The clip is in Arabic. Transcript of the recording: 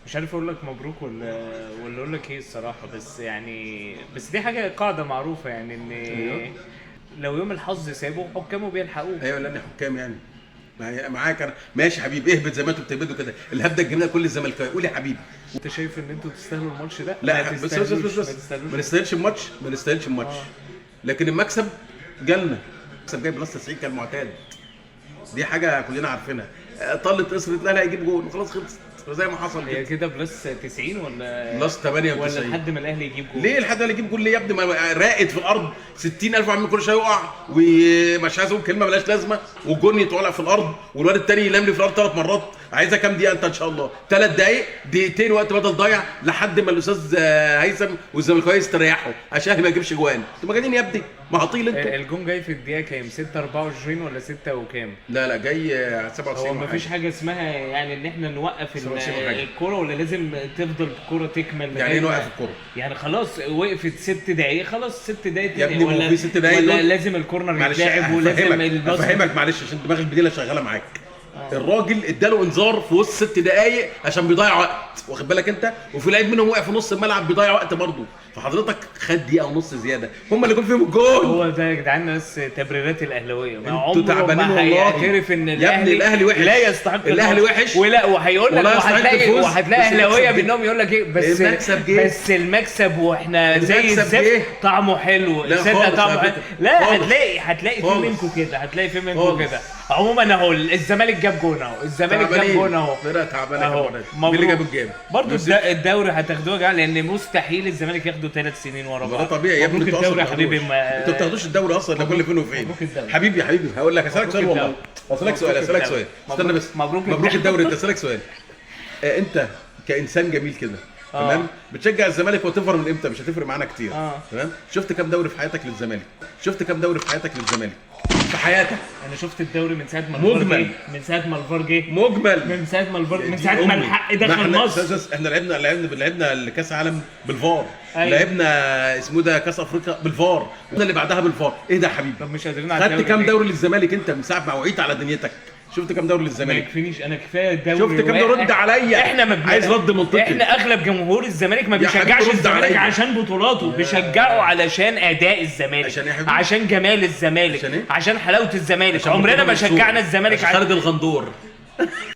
مش عارف اقول لك مبروك ولا اقول لك ايه الصراحه، بس يعني بس دي حاجه قاعده معروفه يعني ان ايوه لو يوم الحظ سابه حكامه بيلحقوه. ايوه، لان حكام يعني معاك انا ماشي حبيبي، اهبط زي ما انتوا بتهبطوا كده، الهبده الجميله كل الزملكاويه، قول يا حبيبي. انت شايف ان انتوا تستاهلوا الماتش ده؟ ما لا تستاهلوش، بس ما ما تستاهلوش. نستاهلش الماتش، ما نستاهلش الماتش، اه لكن المكسب جالنا، المكسب جاي بلس 90 كالمعتاد، دي حاجه كلنا عارفينها. طلت قصرت لا هيجيب جول وخلاص خلصت زي ما حصل هي كده. كده بلس 90 ولا بلس ولا 98. لحد ما الاهلي يجيب جول؟ ليه لحد ما يجيب جول ليه يا ابني؟ ما راقد في الارض 60000 عم كل شويه يقع، ومش عايز اقول كلمه ملهاش لازمه، والجون يتولع في الارض، والواد التاني ينام لي في الارض 3 مرات. عايزه كام دقيقه انت ان شاء الله؟ 3 دقائق، دقيقتين وقت بدل ضايع لحد ما الاستاذ هيثم والزملكاويه يستريحوا عشان الاهلي ما يجيبش جوان. انتوا مجانين يا ابني، ما هطيل انتوا. الجون جاي في الدقيقه كام؟ 6:24 ولا 6 وكام؟ لا جاي 97. هو مفيش حاجه اسمها يعني ان احنا نوقف 97 حاجة. الكوره، ولا لازم تفضل الكوره تكمل؟ يعني ايه نوقف الكوره؟ يعني خلاص وقفت 6 دقايق، خلاص 6 دقايق يا ابني ما هو في 6 دقايق ولا دول. لازم الكورنر معلش يتلعب ولازم الباص؟ افهمك معلش عشان دماغ البديله شغاله معاك. الراجل اداله انذار في وسط 6 دقايق عشان بيضيع وقت، واخد بالك انت؟ وفي لعيب منهم وقع في نص الملعب بيضيع وقت برضه، فحضرتك خد دقيقه ونص زياده، هم اللي جم فيهم الجول. هو ده يا جدعان ناس تبريرات الاهلاويه، ما انتوا عمره تعبانين ما والله. هيعترف ان يا ابني الاهلي وحش، لا يستحق الاهلي الماتش. وحش، ولا وهيقول لك، ولا يستحق الفوز، وهتلاقي بس اهلاويه المكسب جه. منهم يقول لك ايه، بس المكسب جه. بس المكسب واحنا زي المكسب الزفت جه. طعمه حلو، لا تصدق خالص طعمه على حلو. فكرة. لا خالص. هتلاقي في خالص. منكم كده، هتلاقي في منكم خالص. كده. عموما اهو الزمالك جاب جون اهو، الزمالك جاب جون اهو. فرقه تعبانه اهو كمان. مين اللي جاب الجيم؟ برضه الدوري هتاخدوه يا جماعه، لان مستحيل الزمالك ياخده 3 سنين ورا ده بعض. طبيعي يا ابني، مبروك انتوا الدوري يا اصلا حبيبي. انتوا ما بتاخدوش الدوري اصلا الا كل فين وفين. مبروك الدوري. حبيبي هقول لك، اسالك سؤال والله، اسالك سؤال استنى بس. مبروك الدوري. انت اسالك سؤال، انت كانسان جميل كده تمام، بتشجع الزمالك وتفر من امتى؟ مش هتفرق معانا كتير. تمام، شفت كام دوري في حياتك للزمالك؟ شفت كام دوري في حياتك للزمالك في حياتك؟ انا شفت الدوري من ساعه ما مجمل. من ساعه ما الفار جه، مجمل، من ساعه ما الفار، من دي ساعه ما أمي. الحق ما دخل احنا مصر. احنا لعبنا الكاس عالم بالفار، أيوة. لعبنا اسمه ده كاس افريقيا بالفار، اللي بعدها بالفار. ايه ده يا حبيبي؟ طب مش قادرين على خدت الدوري كام ليه؟ دوري للزمالك انت من ساعه ما وعيت على دنيتك؟ شفت كام دوري ما للزمالك؟ يكفينيش انا، كفايه الدوري. شفت كام دوري؟ رد عليا. احنا ما عايز رد منطقي. احنا اغلب جمهور الزمالك ما يا حبيبي بيشجعش رد الزمالك عليا. عشان بطولاته، بيشجعوا علشان اداء الزمالك، عشان ايه يا حبيبي؟ عشان جمال الزمالك، عشان ايه؟ عشان حلاوه الزمالك. عشان عمرنا ما مرتضى منصور. شجعنا الزمالك عشان خالد الغندور.